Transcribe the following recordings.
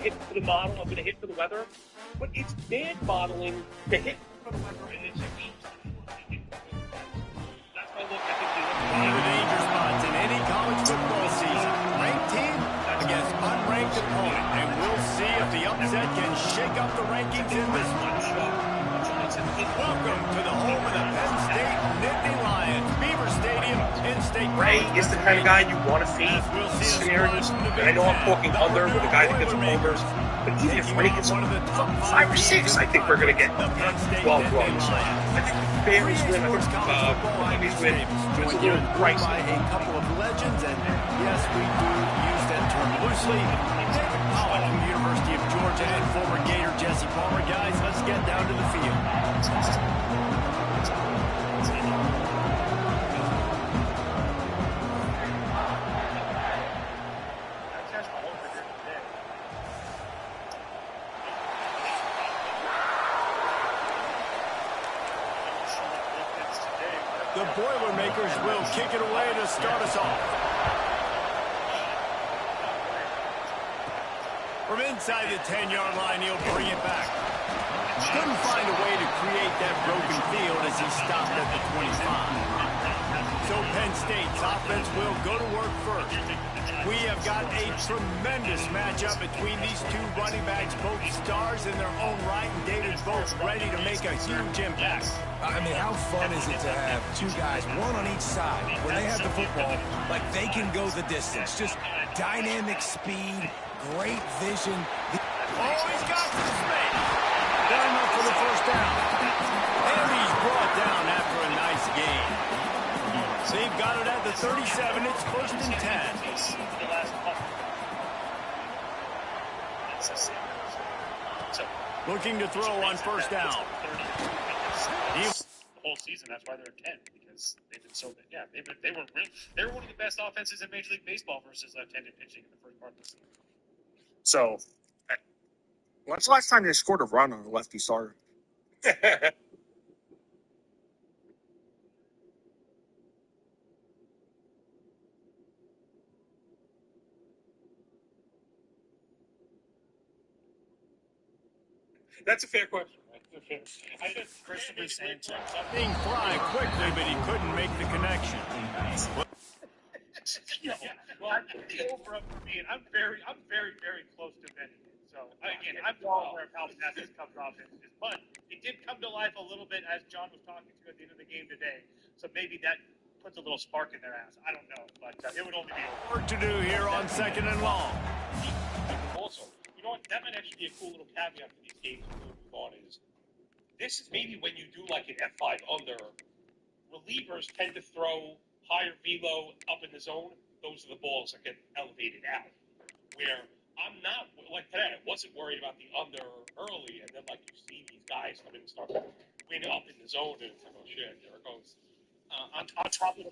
hit for the model, I'm going to hit for the weather. But it's bad modeling to hit for the weather and it's a game. That's my look. I think one of the danger spots in any college football season. Ranked team against unranked opponent. And we'll see if the upset can shake up the rankings in this one. Welcome to the home of the Penn State Nittany Lions, Beaver Stadium, in-state. Ray is the kind of guy you want to see in scenarios. And I know I'm talking under with a guy that gets homers, but even if Ray gets 5 or 6, I think we're going to get 12 runs. I think the Bears win. I think Miami's win. It's a little pricey. By a couple of legends, and yes, we do use that term loosely. David Pollock from the University of Georgia and former Gator Jesse Palmer. Guys, let's get down to the field. The Boilermakers will kick it away to start us off. From inside the 10-yard line, he'll bring it back. Couldn't find a way to create that broken field as he stopped at the 25. So Penn State's offense will go to work first. We have got a tremendous matchup between these two running backs, both stars in their own right, and David's both ready to make a huge impact. I mean, how fun is it to have two guys, one on each side, when they have the football, like they can go the distance. Just dynamic speed, great vision. Oh, he's got some space. Done enough for the first down. And he's brought down after a nice gain. They've got it at the 37. It's first and 10. Looking to throw on first down. The whole season, that's why they're 10, because they've been so good. Yeah, they were one of the best offenses in Major League Baseball versus left-handed pitching in the first part of the season. So, when's the last time they scored a run on a lefty starter? That's a fair question. I just Christopher Sanchez being fly quickly, but he couldn't make the connection. Well, I think the over up for me, and I'm very, very close to betting it. So again, I'm all where Palpatine comes off his punt. It did come to life a little bit as John was talking to at the end of the game today. So maybe that puts a little spark in their ass. I don't know, but it would only be over. Work to do here on second and long. Also, you know what? That might actually be a cool little caveat for these games to move on is this is maybe when you do like an F5 under, relievers tend to throw higher velo up in the zone. Those are the balls that get elevated out. Where I'm not, like today, I wasn't worried about the under early, and then like you see these guys come in and start winning up in the zone, and it's like, oh shit, there it goes. On top of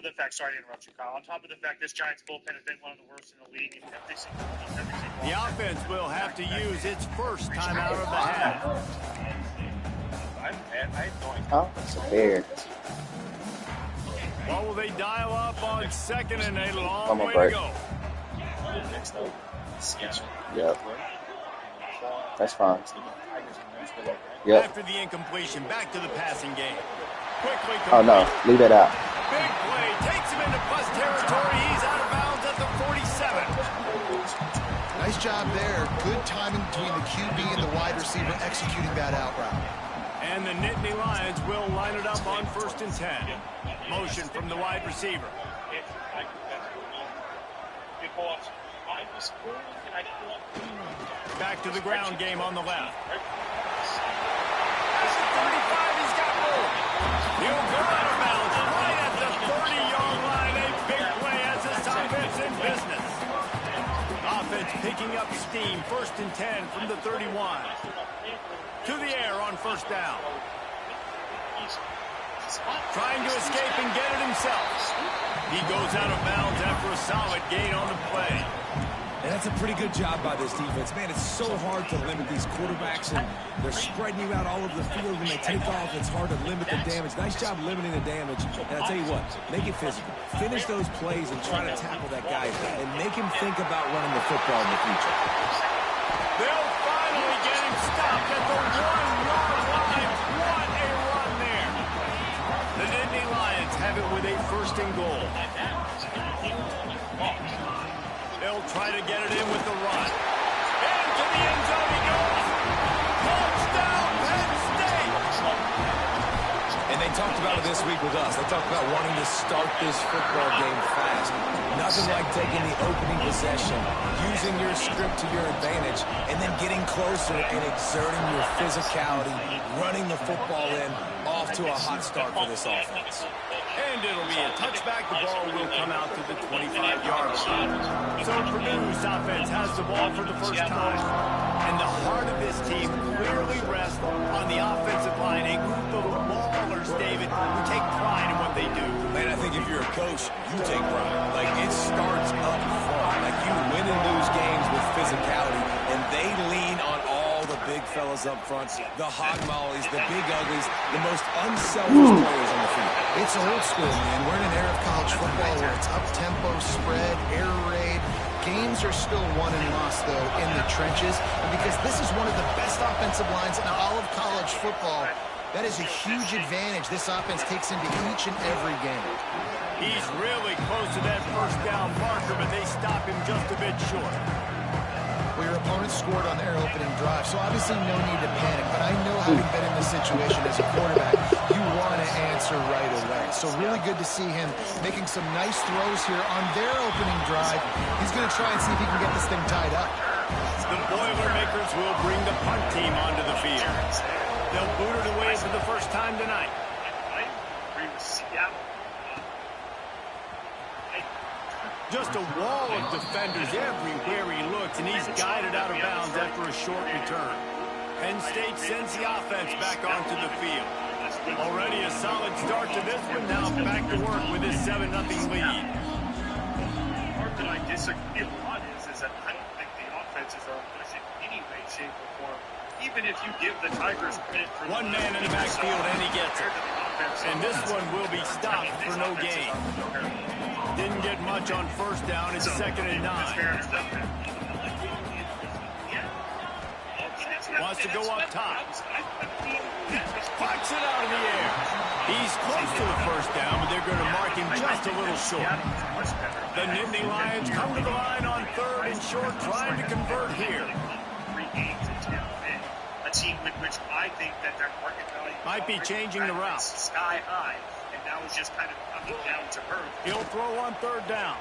the fact, sorry to interrupt you, Kyle. On top of the fact, this Giants bullpen has been one of the worst in the league in every single. The offense will have to use its first time out of the half. Oh, it's a bear. What will they dial up on second and a long Come on, way Bert. to go? Yep. That's fine. Yep. After the incompletion, back to the passing game. Quickly Oh, no. Leave it out. Big play. Takes him into bus territory. He's out of bounds at the 47. Nice job there. Good timing between the QB and the wide receiver executing that out route. And the Nittany Lions will line it up on first and 10. Motion from the wide receiver. Back to the ground game on the left. 35, he's got more. He'll go out of bounds right at the 30-yard line. A big play as this offense in business. Offense picking up steam. First and 10 from the 31. To the air on first down. Trying to escape and get it himself. He goes out of bounds after a solid gain on the play. And that's a pretty good job by this defense. Man, it's so hard to limit these quarterbacks, and they're spreading you out all over the field. When they take off, it's hard to limit the damage. Nice job limiting the damage. And I'll tell you what, make it physical. Finish those plays and try to tackle that guy and make him think about running the football in the future. They'll finally get him stopped at the 1-yard line. What a run there. The Nittany Lions have it with a 1st and goal. They'll try to get it in with the run. Into the end zone he goes. Touchdown, Penn State. And they talked about it this week with us. They talked about wanting to start this football game fast. Nothing like taking the opening possession, using your script to your advantage, and then getting closer and exerting your physicality, running the football in, off to a hot start for this offense. And it'll be a touchback. The ball will come out to the 25-yard line. So Purdue's offense has the ball for the first time. And the heart of this team clearly rests on the offensive line. A group of ballers, David, who take pride in what they do. Man, I think if you're a coach, you take pride. Like, it starts up front. Like, you win and lose games with physicality, and they lean on all the big fellas up front, the hog mollies, the big uglies, the most unselfish players on the field. It's old school, man. We're in an era of college football where it's up-tempo, spread, air raid. Games are still won and lost, though, in the trenches. And because this is one of the best offensive lines in all of college football, that is a huge advantage this offense takes into each and every game. He's really close to that 1st down marker, but they stop him just a bit short. Well, your opponent scored on their opening drive, so obviously no need to panic. But I know having been in this situation as a quarterback, you want to answer right away. So really good to see him making some nice throws here on their opening drive. He's going to try and see if he can get this thing tied up. The Boilermakers will bring the punt team onto the field. They'll boot it away for the first time tonight. I agree with Seattle. Just a wall of defenders everywhere he looks, and he's guided out of bounds after a short return. Penn State sends the offense back onto the field. Already a solid start to this one. Now back to work with his 7-0 lead. The part that I disagree a lot is that I don't think the offenses are pushing in any way, shape, or form. Even if you give the Tigers credit for one man in the backfield, and he gets it. And this one will be stopped for no gain. Didn't get much on 1st down. It's 2nd and 9. Wants to go up top. Pucks it out of the air. He's close to the 1st down, but they're going to mark him just a little short. The Nittany Lions come to the line on 3rd and short, trying to convert here. A team in which I think that their market value might be changing the route. Sky high, and now it's just kind of coming down to earth. He'll throw on 3rd down.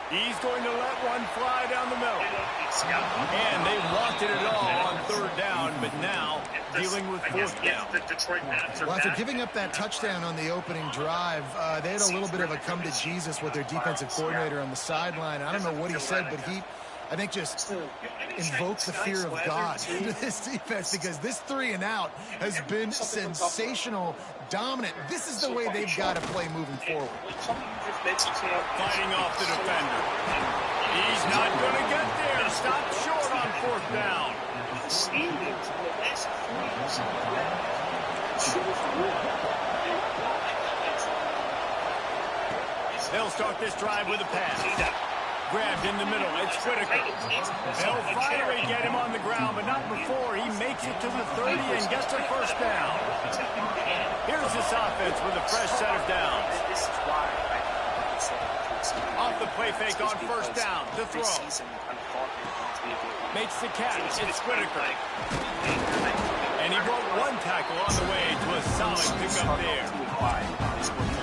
He's going to let one fly down the middle. And they wanted it all on 3rd down, but now dealing with 4th down. Well, after giving up that touchdown on the opening drive, they had a little bit of a come-to-Jesus with their defensive coordinator on the sideline. I don't know what he said, but he, I think, just invoked the fear of God into this defense, because this 3-and-out has been sensational, dominant. This is the way they've got to play moving forward. Fighting off the defender. He's not going to get there. Stopped short on 4th down. They'll start this drive with a pass. Grabbed in the middle. It's Whitaker. They'll finally get him on the ground, but not before he makes it to the 30 and gets a 1st down. Here's this offense with a fresh set of downs. Off the play fake on 1st down to throw. Makes the catch. It's Whitaker. And he broke one tackle on the way to a solid pickup there.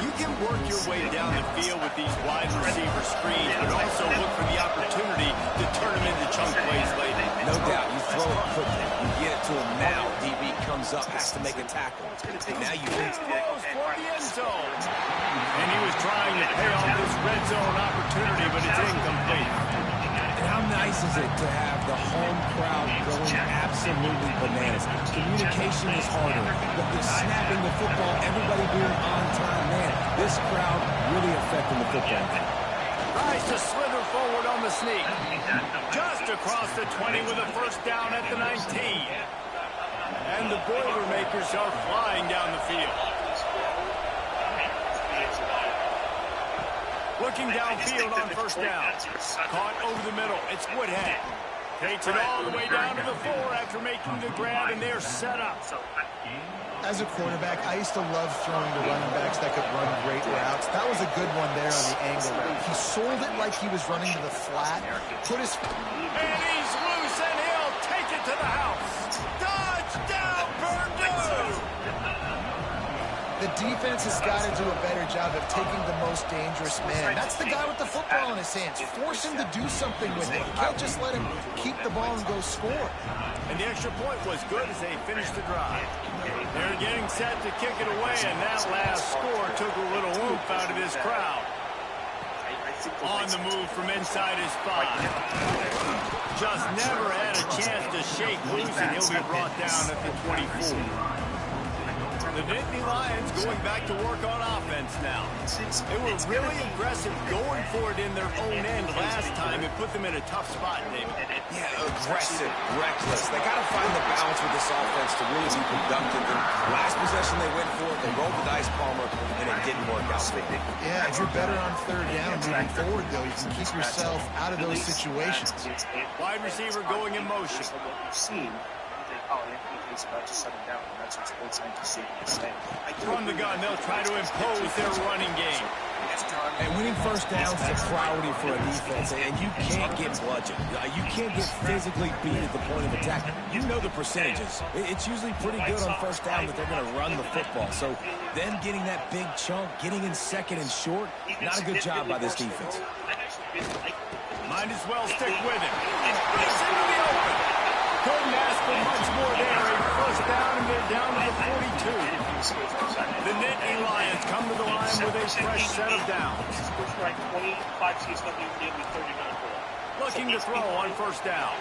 You can work your way down the field with these wide receiver screens, but also look for the opportunity to turn them into chunk plays later. No doubt, you throw it quickly. You get it to him now. DB comes up, has to make a tackle. And now you It's close for the end zone. And he was trying to pay off this red zone opportunity, but it's incomplete. And how nice is it to have the home crowd going absolutely bananas? Communication is harder, but the snapping the football, everybody being on time, man, this crowd really affecting the football. Tries to slither forward on the sneak. Just across the 20 with a 1st down at the 19. And the Boilermakers are flying down the field. Looking downfield on 1st down. Caught over the middle. It's Woodhead. Takes it all the way down to the 4 after making the grab, and they're set up. As a quarterback, I used to love throwing to running backs that could run great routes. That was a good one there on the angle route. He sold it like he was running to the flat, put his... And he's loose, and he'll take it to the house. Touchdown, Purdue! The defense has got to do a better job of taking the most dangerous man. That's the guy with the football in his hands. Force him to do something with it. You can't just let him keep the ball and go score. And the extra point was good as they finished the drive. They're getting set to kick it away, and that last score took a little oomph out of this crowd. On the move from inside his 5. Just never had a chance to shake loose, and he'll be brought down at the 24. The Nittany Lions going back to work on offense now. They were really aggressive going for it in their own end last time. It put them in a tough spot, David. Yeah, aggressive, reckless. They got to find the balance with this offense to really be productive. The last possession they went for it, they rolled the dice, Palmer, and it didn't work out for them. Yeah, if you're better on third down moving forward, though, you can keep yourself out of those situations. Wide receiver going in motion. About to shut him down, and that's what sports scientists say. From the gun, they'll try to impose their running game. And winning first downs is a priority for a defense, and you can't get bludgeoned. You can't get physically beat at the point of attack. You know the percentages. It's usually pretty good on first down that they're going to run the football. So then getting that big chunk, getting in second and short, not a good job by this defense. Might as well stick with it. It's into the open. Couldn't ask for much more there. A first down, and they're down to the 42. The Nittany Lions come to the line with a fresh set of downs. Looking to throw on first down.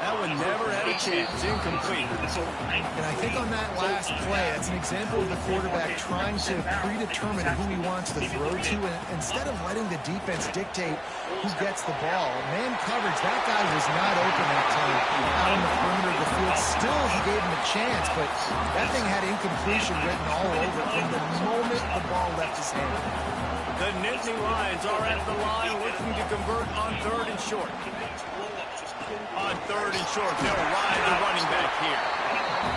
That one never had a chance. Incomplete. And I think on that last play, that's an example of the quarterback trying to predetermine who he wants to throw to, and instead of letting the defense dictate who gets the ball. Man coverage, that guy was not open that time out on the perimeter of the field. Still, he gave him a chance, but that thing had incompletion written all over it from the moment the ball left his hand. The Nittany Lions are at the line looking to convert on third and short. On third and short, they'll ride the running back here.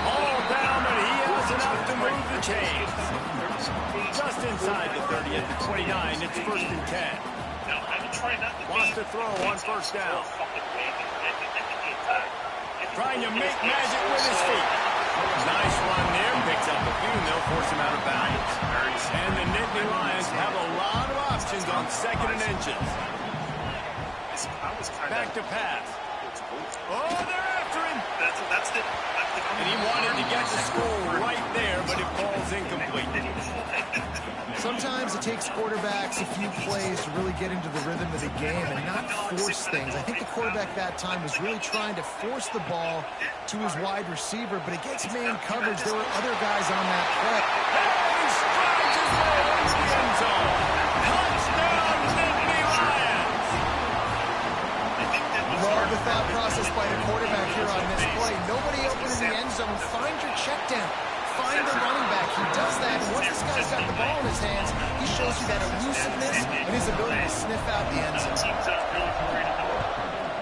All down, but he has enough to move the chains. Just inside the 30 at the 29, it's first and 10. Wants to throw on first down. Trying to make magic with his feet. Nice run there. Picks up a few, and they'll force him out of bounds. And the Nittany Lions have a lot of options on second and inches. Back to pass. Oh, they're after him. And he wanted to get the score right there, but it falls incomplete. Sometimes it takes quarterbacks a few plays to really get into the rhythm of the game and not force things. I think the quarterback that time was really trying to force the ball to his wide receiver, but against man coverage, there were other guys on that play. He strides his way into the end zone. Touchdown, Nittany Lions! Love the thought process by the quarterback here on this play. Nobody open in the end zone. Find your check down. Find the running back. He does that. And once this guy's got the ball in his hands, he shows you that elusiveness and his ability to sniff out the end zone.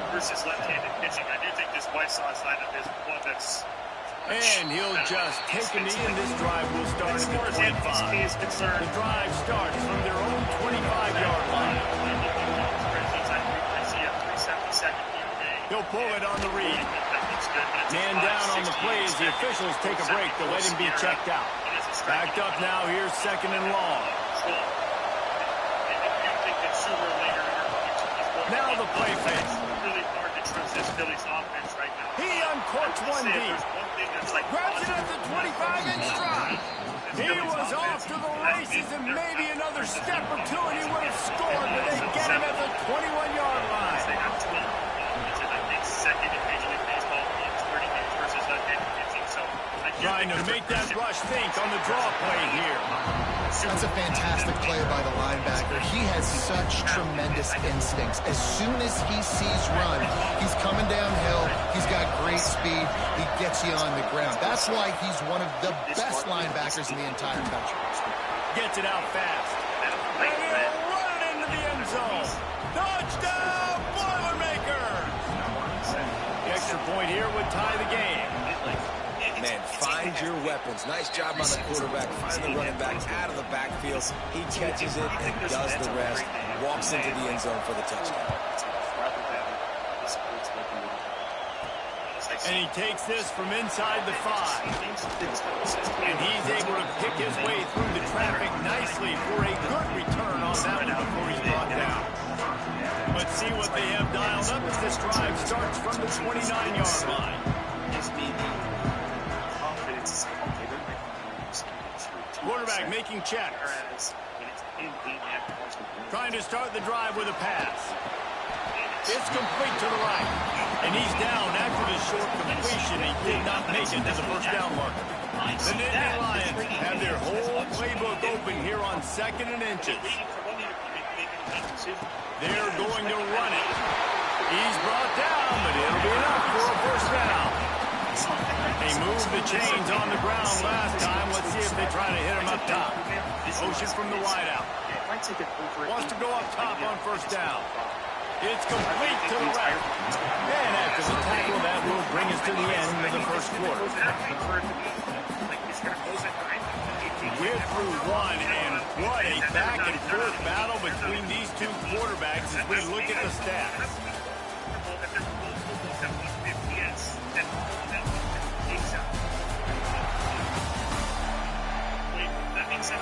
Versus left-handed pitching. I do think this White Sox lineup is one that's... And he'll just take a knee, and this drive will start at the 25. The drive starts from their own 25-yard line. He'll pull it on the read. Man down on the play as the officials take a break to let him be checked out. Backed up now, here's second and long. Now the play fake. He uncorks one deep. Grabs it at the 25-inch stride. He was off to the races and maybe another step or two and he would have scored, but they get him at the 21-yard line. Trying to make that rush think on the draw play here. That's a fantastic play by the linebacker. He has such tremendous instincts. As soon as he sees run, he's coming downhill. He's got great speed. He gets you on the ground. That's why he's one of the best linebackers in the entire country. Gets it out fast. And he'll run it into the end zone. Touchdown, Boilermakers! point here would tie the game. Man, find your weapons. Nice job by the quarterback. Find the running back out of the backfield. He catches it and does the rest. Walks into the end zone for the touchdown. And he takes this from inside the 5. And he's able to pick his way through the traffic nicely for a good return on that one before he's brought down. But see what they have dialed up as this drive starts from the 29-yard line. Quarterback making checks. Trying to start the drive with a pass. It's complete to the right. And he's down after the short completion. He did not make it to the first down marker. The Nittany Lions have their whole playbook open here on 2nd and inches. They're going to run it. He's brought down, but it'll be enough for a first down. They moved the chains on the ground last time. Let's see if they try to hit him up top. Motion from the wideout. Wants to go up top on first down. It's complete to the right. And after the tackle, that will bring us to the end of the first quarter. We're through one, and what a back-and-forth battle between these two quarterbacks as we look at the stats.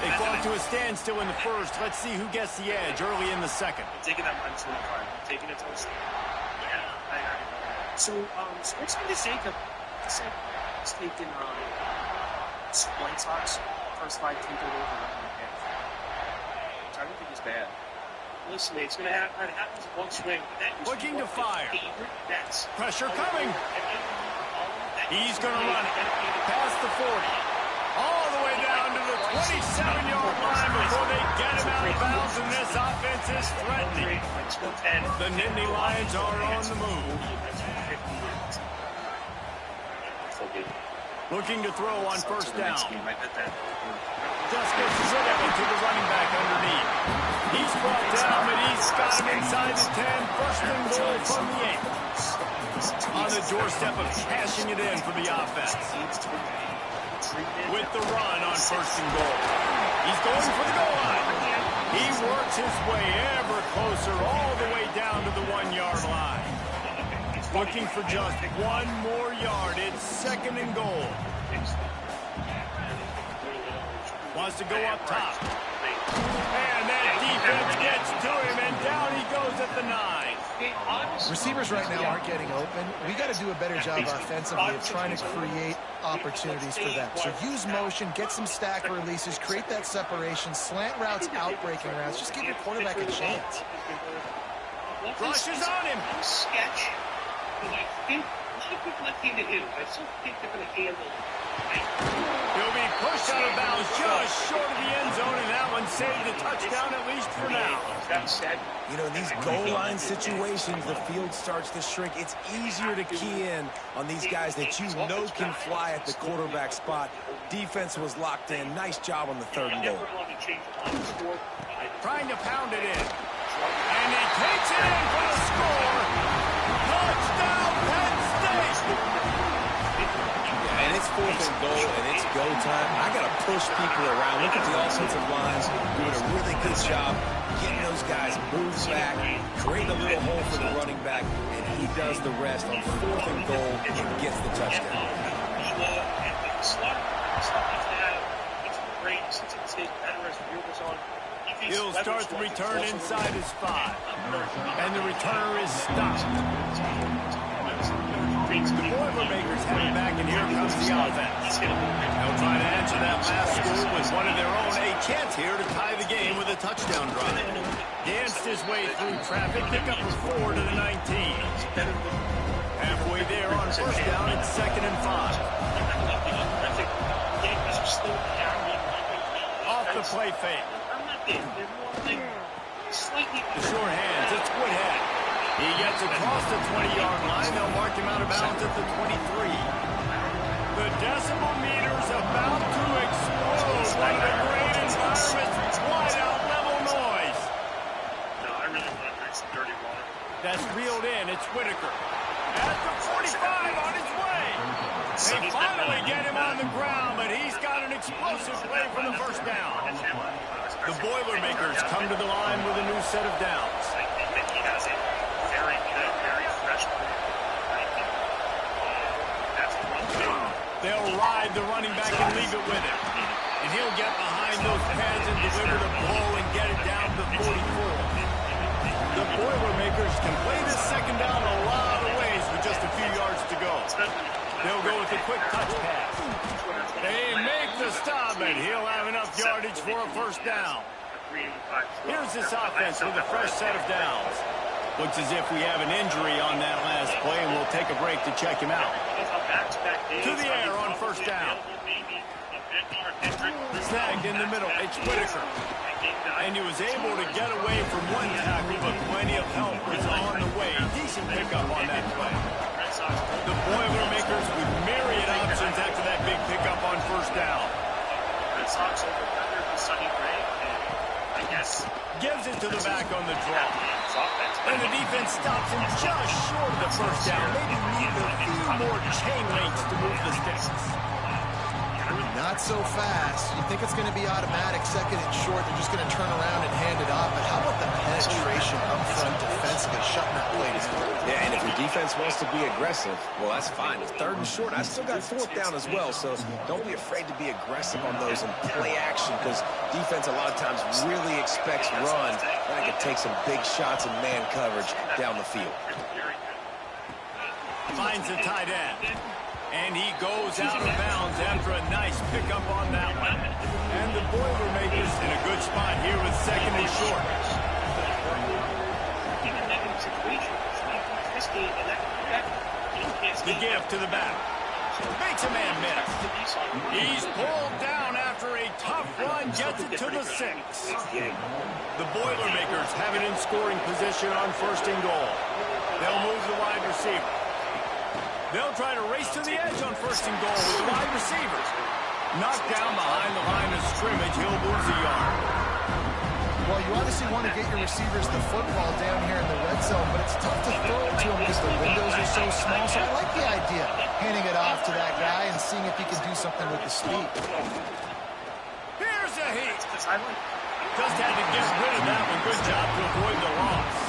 They fought to a standstill in the first. Let's see who gets the edge early in the second. Taking that one to the car. Taking it to the stand. So what's going to say that it's taken White Sox first 5 taken over which I don't think is bad. Listen, it's going to happen. It happens one swing. Looking to fire. Pressure coming. He's going to run it past the 40. All the way down to the 27-yard line before they get him out of bounds, and this offense is threatening. The Nittany Lions are on the move. Looking to throw on first down. Just gets rid of it to the running back underneath. He's brought down, but he's got him inside the 10. First and goal from the 8. On the doorstep of cashing it in for the offense. With the run on first and goal. He's going for the goal line. He works his way ever closer all the way down to the 1-yard line. Looking for just one more yard. It's 2nd and goal. Wants to go up top. And that defense gets to him, and down he goes at the 9. Receivers right now aren't getting open. We got to do a better job offensively of trying to create opportunities for them. So use motion, get some stack releases, create that separation, slant routes, out-breaking routes. Just give your quarterback a chance. Rushes on him. Sketch. I think a lot of people left-handed hitters. I still think they're going to handle it. He'll be pushed out of bounds just short of the end zone, and that one saved the touchdown at least for now. You know, in these goal line situations, the field starts to shrink. It's easier to key in on these guys that you know can fly at the quarterback spot. Defense was locked in. Nice job on the 3rd and goal. Trying to pound it in. And he takes it in for the score. Touchdown, Penn State! And it's 4th and goal, and it's go time. I got to push people around. Look at the offensive lines doing a really good job getting those guys moved back, creating a little hole for the running back, and he does the rest on 4th and goal and gets the touchdown. He'll start the return inside his 5, and the returner is stopped. The Boilermakers have it back, and here comes the offense. They'll try to answer that last score with one of their own. A chance here to tie the game with a touchdown drive. Danced his way through traffic, pick up a 4 to the 19. Halfway there on first down, it's 2nd and 5. Off the play fake. The short hands, it's Woodhead. He gets across the 20-yard line. They'll mark him out of bounds at the 23. The decibel meter's about to explode. One of the great environments. Wide out level noise. No, I really want to drink some dirty water. That's reeled in. It's Whitaker. At the 45 on his way. They finally get him on the ground, but he's got an explosive play for the first down. The Boilermakers come to the line with a new set of downs. I think that he has a very good, very fresh play. They'll ride the running back and leave it with him. And he'll get behind those pads and deliver the blow and get it down to 44. The Boilermakers can play this second down a lot of ways with just a few yards to go. They'll go with a quick touch pass. They make the stop, and he'll have enough yardage for a first down. Here's this offense with a fresh set of downs. Looks as if we have an injury on that last play, and we'll take a break to check him out. To the air on first down. Snagged in the middle. It's Whitaker. And he was able to get away from one tackle, but plenty of help was on the way. Decent pickup on that play. The Boilermakers with myriad options after that big pickup on first down. Red Sox over under the Sunny Gray, I guess. Gives it to the back on the draw. And the defense stops him just short of the first down. Maybe need a few more chain links to move the sticks. Not so fast. You think it's going to be automatic, second and short. They're just going to turn around and hand it off. But how about the penetration up front defensively, shutting that play down? Yeah, and if your defense wants to be aggressive, well, that's fine. It's third and short. I still got fourth down as well, so don't be afraid to be aggressive on those and play action, because defense a lot of times really expects run. I think it takes some big shots and man coverage down the field. Finds the tight end. And he goes out of bounds after a nice pickup on that one. And the Boilermakers in a good spot here with second and short. The give to the back. Makes a man miss. He's pulled down after a tough run, gets it to the 6. The Boilermakers have it in scoring position on first and goal. They'll move the wide receiver. They'll try to race to the edge on first and goal with the wide receiver. Knocked down behind the line of scrimmage, he'll lose a yard. Well, you obviously want to get your receivers the football down here in the red zone, but it's tough to throw it to them because the windows are so small. So I like the idea, handing it off to that guy and seeing if he can do something with the speed. Here's a heat. Just had to get rid of that one. Good job to avoid the loss.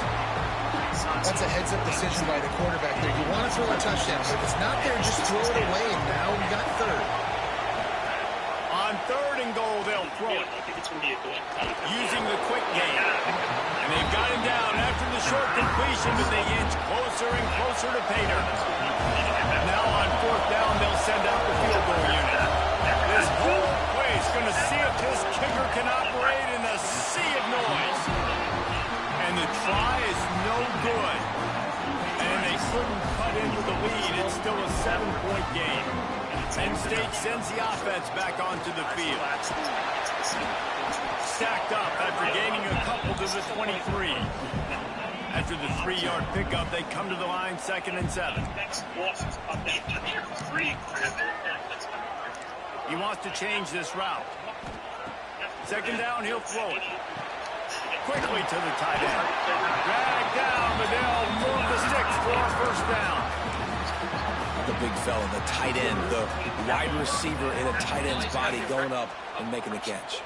That's a heads-up decision by the quarterback there. You want to throw a touchdown, but if it's not there, just throw it away. And now we got third. On third and goal, they'll throw it. Using the quick game. And they've got him down after the short completion, but they inch closer and closer to pay dirt. Now on fourth down, they'll send out the field goal unit. This whole place is going to see if this kicker can operate in a sea of noise. And the try is no good. And they couldn't cut into the lead. It's still a 7-point game. Penn State sends the offense back onto the field. Stacked up after gaining a couple to the 23. After the 3-yard pickup, they come to the line, 2nd and 7. He wants to change this route. Second down, he'll throw it. Quickly to the tight end. Dragged down, but they'll move the sticks for a first down. The big fella, the tight end, the wide receiver in a tight end's body going up and making the catch.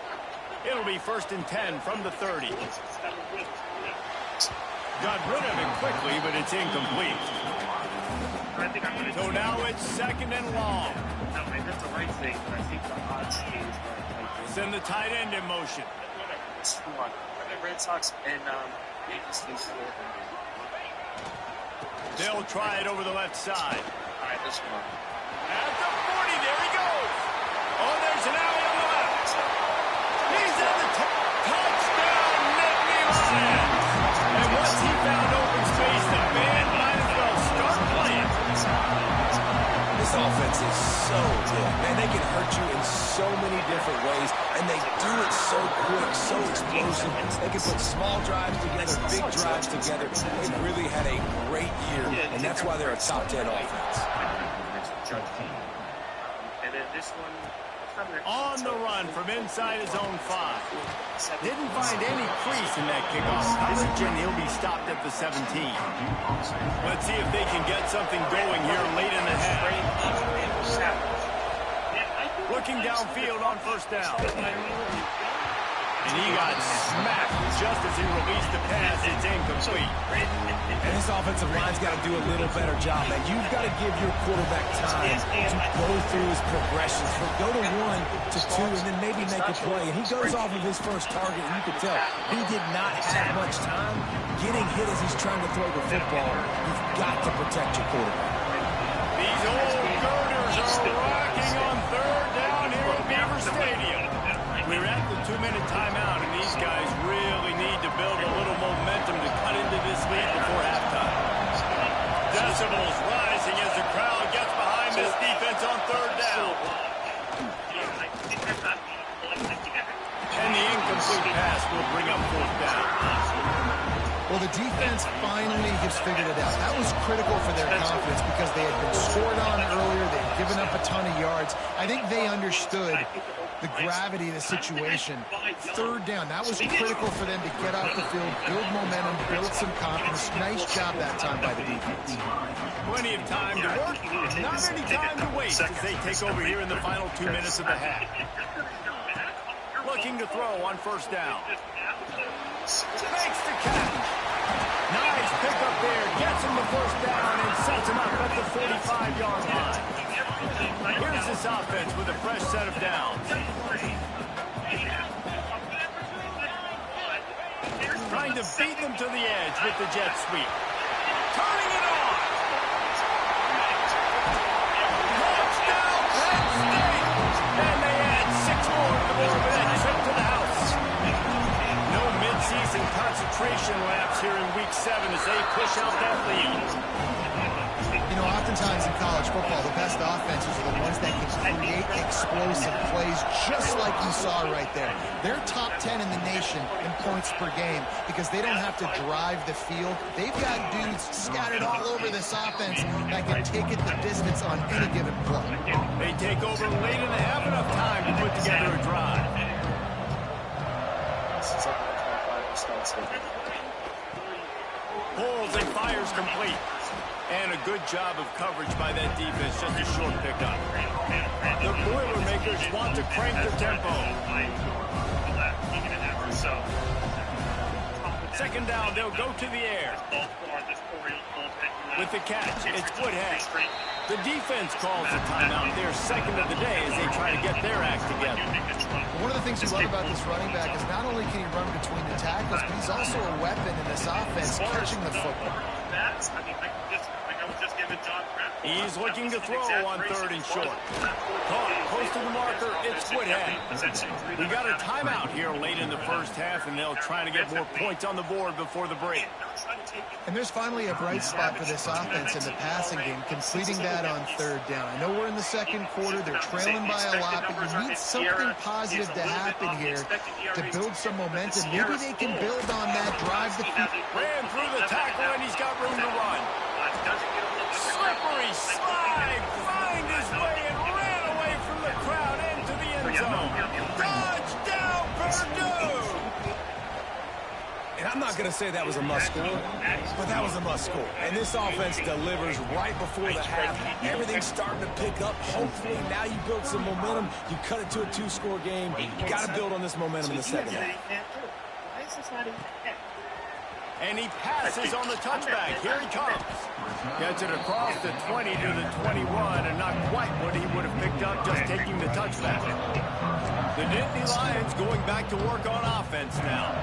It'll be 1st and 10 from the 30. Got rid of it quickly, but it's incomplete. So now it's 2nd and long. That's the right thing, but I think the odds Send the tight end in motion. Come on. The Red Sox and Yankees can score. They'll try it over the left side. All right, this one. At the 40, there he goes. Oh, there's an alley on the left. He's at the touchdown, Nittany Lions. And once he found open space, the band might as well start playing. This offense is so good. Man, they can hurt you in so many different ways, and they do it so quick, so explosive. They can put small drives together, big drives together. They've really had a great year, and that's why they're a top 10 offense. And then this one, On the run from inside his own 5. Didn't find any crease in that kickoff coverage, and he'll be stopped at the 17. Let's see if they can get something going here late in the half. Looking downfield on first down. And he got smacked just as he released the pass. It's incomplete. And this offensive line's got to do a little better job, man. You've got to give your quarterback time to go through his progressions. Go to 1 to 2 and then maybe make a play. And he goes off of his first target, and you can tell he did not have much time getting hit as he's trying to throw the football. You've got to protect your quarterback. These old girders are rocking on third down here at Beaver Stadium. We're at the 2-minute timeout, and these guys really need to build a little momentum to cut into this lead before halftime. Decibels rising as the crowd gets behind this defense on third down. And the incomplete pass will bring up fourth down. Well, the defense finally has figured it out. That was critical for their confidence because they had been scored on earlier. They had given up a ton of yards. I think they understood the gravity of the situation. Third down, that was critical for them to get off the field, build momentum, build some confidence. Nice job that time by the defense. Plenty of time to work, not any time to waste as they take over here in the final 2 minutes of the half. Looking to throw on first down. Makes the catch. Nice pickup there. Gets him the first down and sets him up at the 45-yard line. Here's this offense with a fresh set of downs. Trying to beat them to the edge with the jet sweep. Turning it on. Touchdown, Penn State. And they add 6 more to the board with that trip to the house. No mid-season concentration laps here in Week 7 as they push out that lead. You know, oftentimes in college football, the best offenses are the ones that can create explosive plays, just like you saw right there. They're top 10 in the nation in points per game because they don't have to drive the field. They've got dudes scattered all over this offense that can take it the distance on any given play. They take over late in the half, enough time to put together a drive. Pulls and fires complete. And a good job of coverage by that defense, just a short pickup. The Boilermakers want to crank the tempo. Second down, they'll go to the air. With the catch, it's Woodhead. The defense calls a timeout, their second of the day as they try to get their act together. One of the things you love about this running back is not only can he run between the tackles, but he's also a weapon in this offense, catching the football. He's looking to throw on third and short. Caught close to the marker, it's Woodhead. We got a timeout here late in the first half, and they'll try to get more points on the board before the break. And there's finally a bright spot for this offense in the passing game, completing that on third down. I know we're in the second quarter, they're trailing by a lot, but you need something positive to happen here to build some momentum. Maybe they can build on that, drive the field. Ran through the tackle, and he's got room to run. Slippery slide, find his way and ran away from the crowd into the end zone. Touchdown, Purdue! And I'm not going to say that was a must score, but that was a must score. And this offense delivers right before the half. Everything's starting to pick up. Hopefully now you build some momentum. You cut it to a 2-score game. You got to build on this momentum in the second half. And he passes on the touchback. Here he comes. Gets it across the 20 to the 21, and not quite what he would have picked up just taking the touchback. The Nittany Lions going back to work on offense now.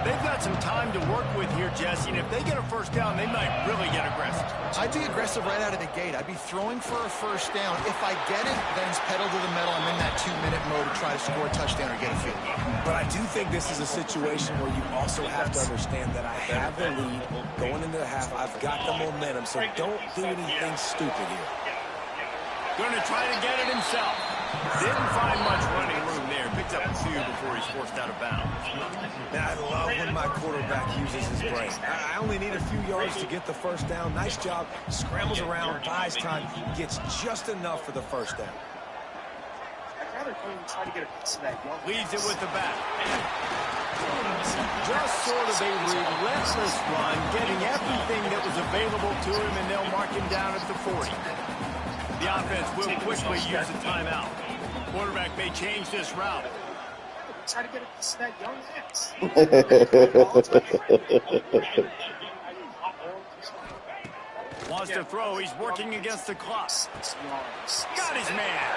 They've got some time to work with here, Jesse, and if they get a first down, they might really get aggressive. I'd be aggressive right out of the gate. I'd be throwing for a first down. If I get it, then it's pedal to the metal. I'm in that 2-minute mode to try to score a touchdown or get a field goal. But I do think this is a situation where you also have to understand that I have the lead going into the half. I've got the momentum, so don't do anything stupid here. Going to try to get it himself. Didn't find much running room there. Picks up a few before he's forced out of bounds. Now, I love when my quarterback uses his brain. I only need a few yards to get the first down. Nice job. Scrambles around, buys time, gets just enough for the first down. now they're going to try to get a piece of that young. Leads it with the back. Just sort of a relentless run, getting everything that was available to him, and they'll mark him down at the 40. The offense will quickly use a timeout. Quarterback may change this route. Try to get a piece of that young ass. Wants to throw. He's working against the clock. Got his man.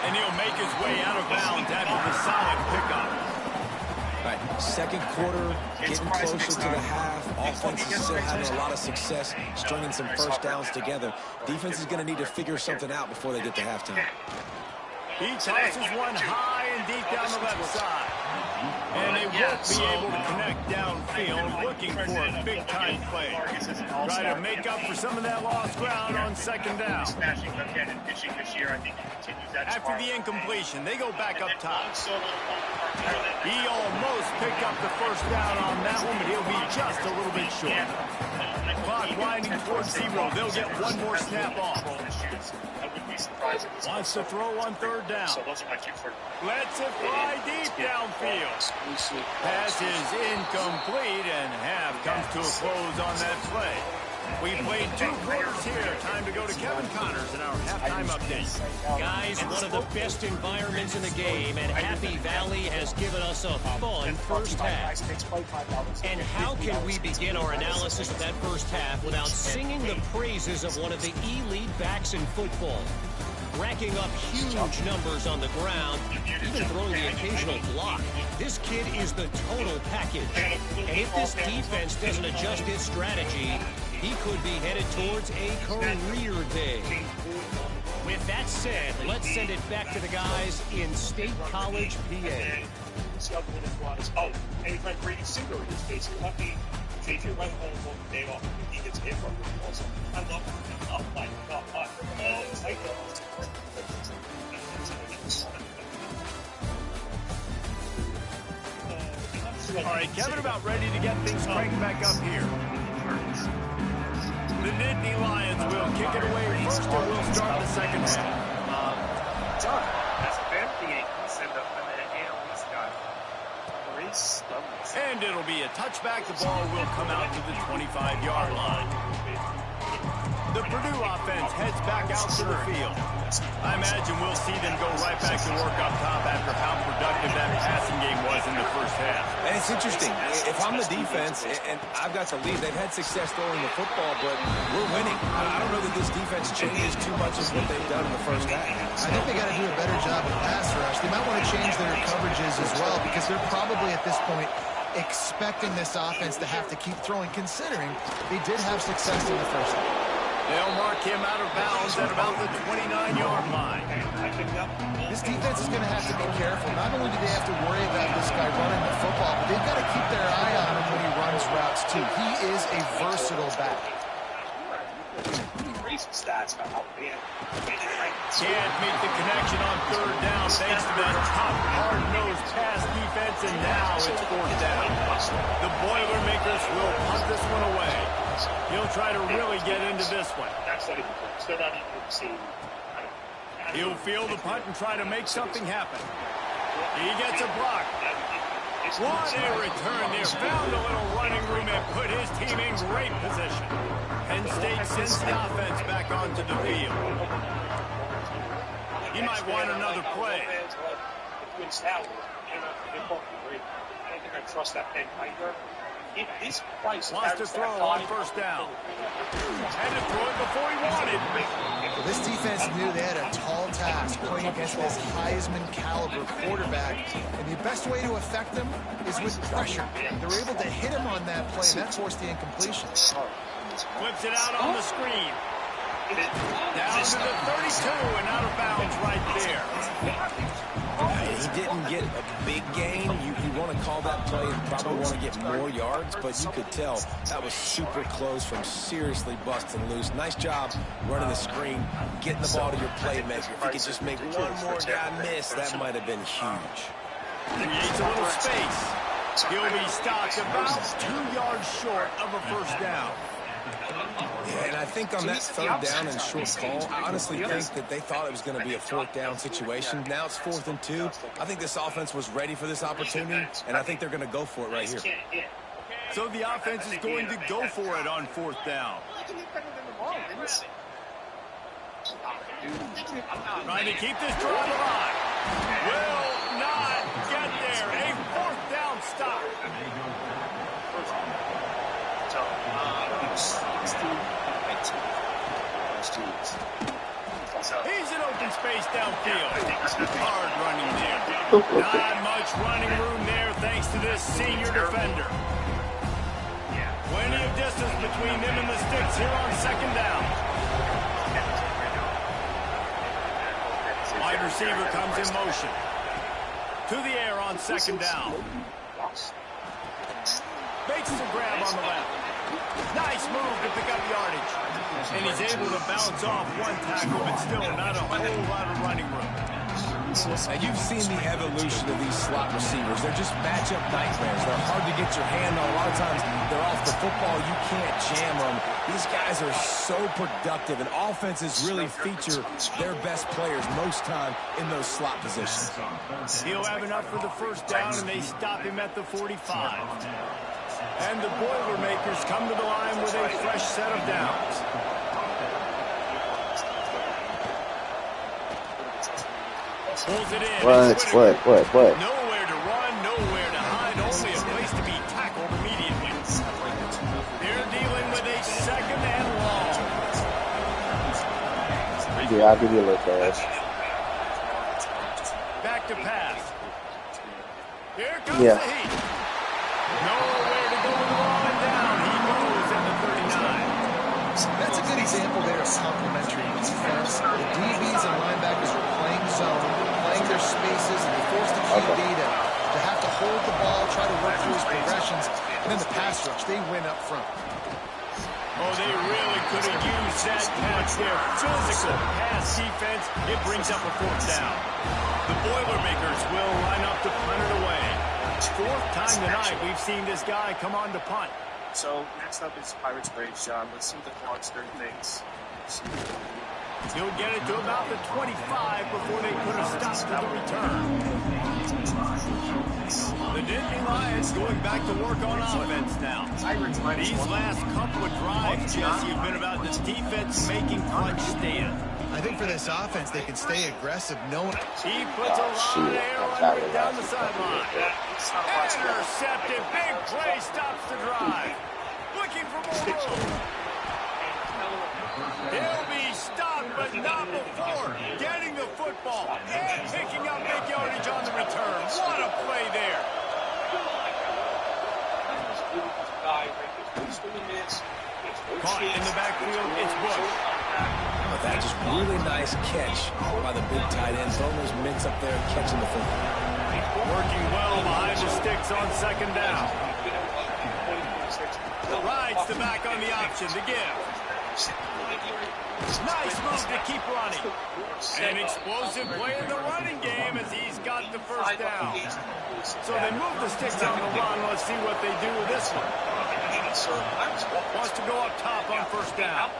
And he'll make his way out of bounds after the solid pickup. Right, second quarter, getting closer to the half. Offense is still having a lot of success, stringing some first downs together. Defense is going to need to figure something out before they get to halftime. He tosses one high and deep down the left side. And they won't be able to connect downfield, looking for a big-time play. Try to make up for some of that lost ground on second down. After the incompletion, they go back up top. He almost picked up the first down on that one, but he'll be just a little bit short. Clock winding towards 0. They'll get one more snap off. Wants to throw on third down. Lets it fly deep downfield. Pass is incomplete, and half comes to a close on that play. We played 2 quarters here. Time to go to Kevin Connors in our halftime update. Guys, one of the best environments in the game, and Happy Valley has given us a fun first half. And how can we begin our analysis of that first half without singing the praises of one of the elite backs in football? Racking up huge numbers on the ground, even throwing the occasional block. This kid is the total package. And if this defense doesn't adjust its strategy, he could be headed towards a career day. With that said, let's send it back to the guys in State College, PA. Oh, and if I'm Brady Singer in this case, let me JJ went home on the day off. He gets hit from it also. I love him. Oh my God. All right, Kevin about ready to get things cranked back up here. The Nittany Lions will kick it away first, and we'll start the second half. John, as a fan of the Yankees and an AL East guy, Maurice Douglas. And it'll be a touchback. The ball will come out to the 25-yard line. The Purdue offense heads back out to the field. I imagine we'll see them go right back to work up top after how productive that passing game was in the first half. And it's interesting. If I'm the defense and I've got the lead, they've had success throwing the football, but we're winning. I don't know that this defense changes too much as what they've done in the first half. I think they got to do a better job of pass rush. They might want to change their coverages as well because they're probably at this point expecting this offense to have to keep throwing, considering they did have success in the first half. They'll mark him out of bounds at about the 29-yard line. This defense is going to have to be careful. Not only do they have to worry about this guy running the football, but they've got to keep their eye on him when he runs routes, too. He is a versatile back. Stats about how bad. Can't make the connection on third down thanks to that tough, hard-nosed pass defense, and now it's fourth down. The Boilermakers will punt this one away. He'll try to really get into this one. He'll field the punt and try to make something happen. He gets a block. What a return there. Found a little running room and put his team in great position. Penn State sends the offense back onto the field. He might want another play. I don't think I trust that Penn either. Wants to throw on first down. Had to throw it before he wanted. Well, this defense knew they had a tall task playing against this Heisman caliber quarterback, and the best way to affect them is with pressure. They were able to hit him on that play, and that forced the incompletion. Flips it out on the screen. Down to the 32 and out of bounds right there. He didn't get a big gain. You want to call that play, probably want to get more yards, but you could tell that was super close from seriously busting loose. Nice job running the screen, getting the ball to your playmaker. If he could just make one more guy miss, that might have been huge. Creates a little space. He'll be stopped about 2 yards short of a first down. And I think on that third down and short call, I honestly think that they thought it was going to be a fourth down situation. Now it's 4th and 2. I think this offense was ready for this opportunity, and I think they're going to go for it right here. So the offense is going to go for it on 4th down. Trying to keep this drive alive. Will not get there. A 4th down stop. He's in open space downfield. Hard running there. Not much running room there thanks to this senior defender. Plenty of distance between them and the sticks here on 2nd down. Wide receiver comes in motion. To the air on 2nd down. Makes the grab on the left. Nice move to pick up yardage. And he's able to bounce off one tackle, but still not a whole lot of running room. Now, you've seen the evolution of these slot receivers. They're just matchup nightmares. They're hard to get your hand on. A lot of times, they're off the football. You can't jam them. These guys are so productive, and offenses really feature their best players most time in those slot positions. He'll have enough for the 1st down, and they stop him at the 45. And the Boilermakers come to the line with a fresh set of downs. Pulls it in. What? Nowhere to run, nowhere to hide, only a place to be tackled immediately. They're dealing with a 2nd and long. Yeah, I'll give you a little pass. Back to pass. Here comes the heat. Nowhere to go with the ball and down. He goes at the 39. That's a good example there of complementary defense. The DBs and linebackers are playing zone, playing their spaces, and they force the QB to have to hold the ball, try to work through his progressions, and then the pass rush, they win up front. Oh, they really could have used that catch there. Physical pass defense. It brings up a 4th down. The Boilermakers will line up to punt it away. 4th time tonight we've seen this guy come on to punt. So next up is Pirates Braves, John. Let's see what the clock start things. He'll get it to about the 25 before they put a stop to the return. The Nittany Lions going back to work on offense now. These last couple of drives, Jesse, have been about this defense making clutch stand. I think for this offense, they can stay aggressive, knowing... He puts a lot of air on it down the sideline. Intercepted. Big play stops the drive. Looking for more room. He'll be stopped, but not before getting the football and picking up big yardage on the return. What a play there. Caught in the backfield, it's Bush. But that just really nice catch by the big tight end. Throwing those mitts up there and catching the football. Working well behind the sticks on 2nd down. Rides the back on the option to give. Nice move to keep running. An explosive play in the running game as he's got the 1st down. So they move the sticks on the run. Let's see what they do with this one. Wants to go up top on 1st down.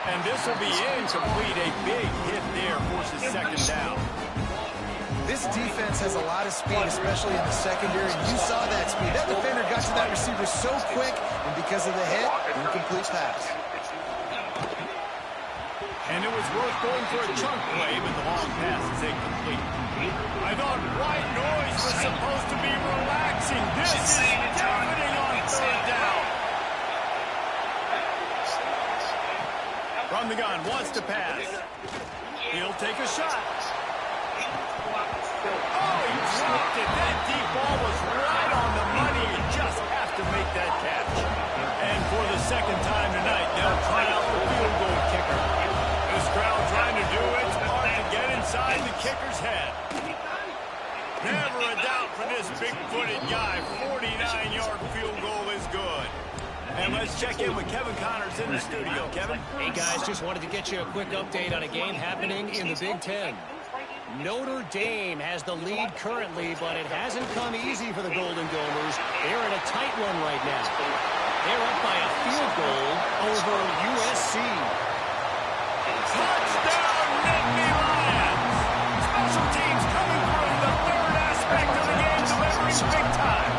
And this will be incomplete. A big hit there forces 2nd down. This defense has a lot of speed, especially in the secondary, and you saw that speed. That defender got to that receiver so quick, and because of the hit, incomplete pass. And it was worth going for a chunk play, but the long pass is incomplete. I thought white noise was supposed to be relaxing. This is deafening on 3rd down. From the gun, wants to pass. He'll take a shot. Oh, he dropped it. That deep ball was right on the money. You just have to make that catch. And for the 2nd time tonight, they'll try out the field goal kicker. This crowd trying to do its part to get inside the kicker's head. Never a doubt for this big-footed guy. 49-yard field goal is good. And let's check in with Kevin Connors in the studio. Kevin? Hey, guys, just wanted to get you a quick update on a game happening in the Big Ten. Notre Dame has the lead currently, but it hasn't come easy for the Golden Domers. They're in a tight one right now. They're up by a field goal over USC. Touchdown, Nittany Lions! Special teams coming through the third aspect of the game, delivering big time.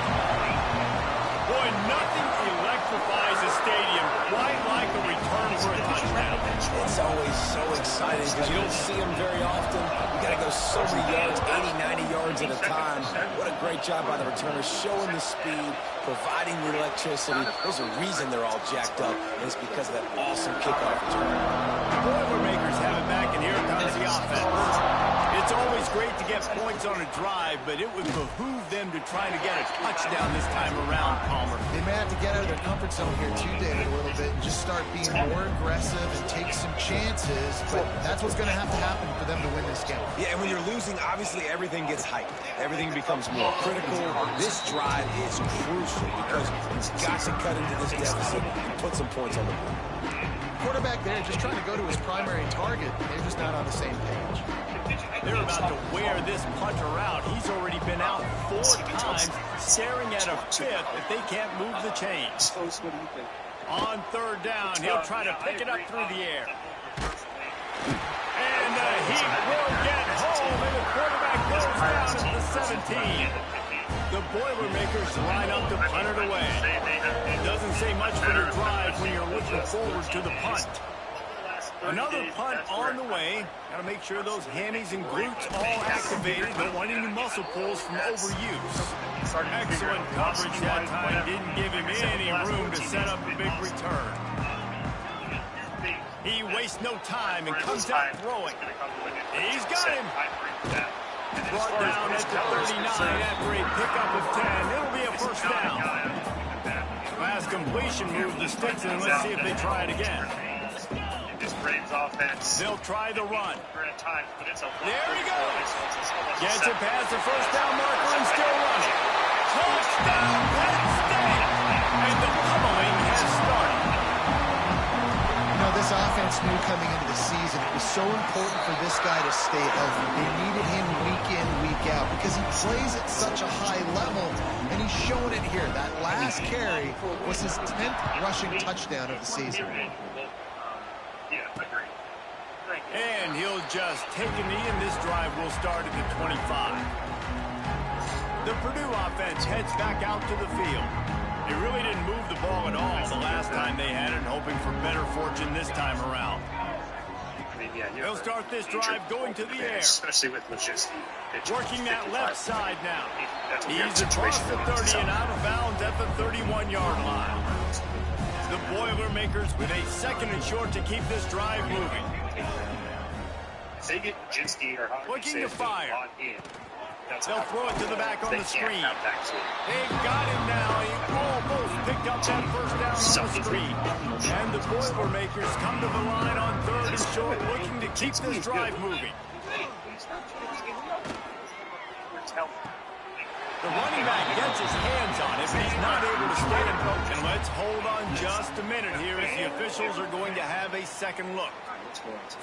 Boy, nothing electrifies a stadium quite like a return for a touchdown. It's always so exciting because you don't see them very often. You got to go so many yards, 80, 90 yards at a time. What a great job by the returners, showing the speed, providing the electricity. There's a reason they're all jacked up, and it's because of that awesome kickoff return. Boilermakers have it back, and here comes the offense. It's always great to get points on a drive, but it would behoove them to try to get a touchdown this time around, Palmer. They may have to get out of their comfort zone here too, David, a little bit and just start being more aggressive and take some chances. But that's what's going to happen for them to win this game. Yeah, and when you're losing, obviously everything gets hyped. Everything becomes more critical. This drive is crucial because you've got to cut into this deficit and put some points on the board. Quarterback there just trying to go to his primary target. They're just not on the same page. They're about to wear this punter out. He's already been out 4 times, staring at a fifth if they can't move the chains. What do you think? On third down, he'll try to pick it up through the air. And he will get home, and the quarterback goes down at the 17. The Boilermakers line up to punt it away. It doesn't say much for your drive when you're looking forward to the punt. Another punt on the way. Got to make sure those hammies and glutes all activated. Don't want any muscle pulls from overuse. Excellent coverage that time. Didn't give him any room to set up a big return. He wastes no time and comes out throwing. He's got him. Brought down at the 39 after a pickup of 10. It'll be a first down. Last completion moved the sticks, and let's see if they try it again. They'll try the run. There he goes. Gets it past the first down marker and still running. Touchdown, Penn State! And the pummeling has started. You know, this offense knew coming into the season it was so important for this guy to stay healthy. They needed him week in, week out because he plays at such a high level, and he's showing it here. That last carry was his 10th rushing touchdown of the season. And he'll just take a knee, and this drive will start at the 25. The Purdue offense heads back out to the field. They really didn't move the ball at all the last time they had it, hoping for better fortune this time around. They'll start this drive going to the air. Especially with Majesty. Working that left side now. He's across the 30 and out of bounds at the 31-yard line. The Boilermakers with a second and short to keep this drive moving. They get Majesty or looking to fire. They'll throw it to the back on the screen. They've got him now. He almost picked up that first down on the screen. And the Boilermakers come to the line on third and short, looking to keep this drive moving. The running back gets his hands on it, but he's not able to stand. And let's hold on just a minute here as the officials are going to have a second look.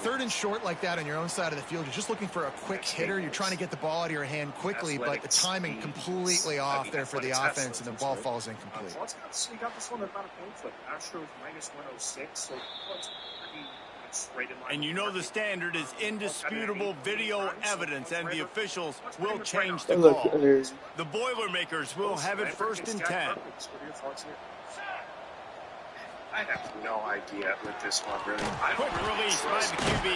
Third and short like that on your own side of the field, you're just looking for a quick hitter. You're trying to get the ball out of your hand quickly, but the timing completely off there for the offense, and the ball falls incomplete. So you got this one about a point flip. Astros minus 106, so it's right in line. And you know the standard is indisputable video evidence, and the officials will change the call. The Boilermakers will have it first and 10. I have no idea with this one, really. Quick release by the QB.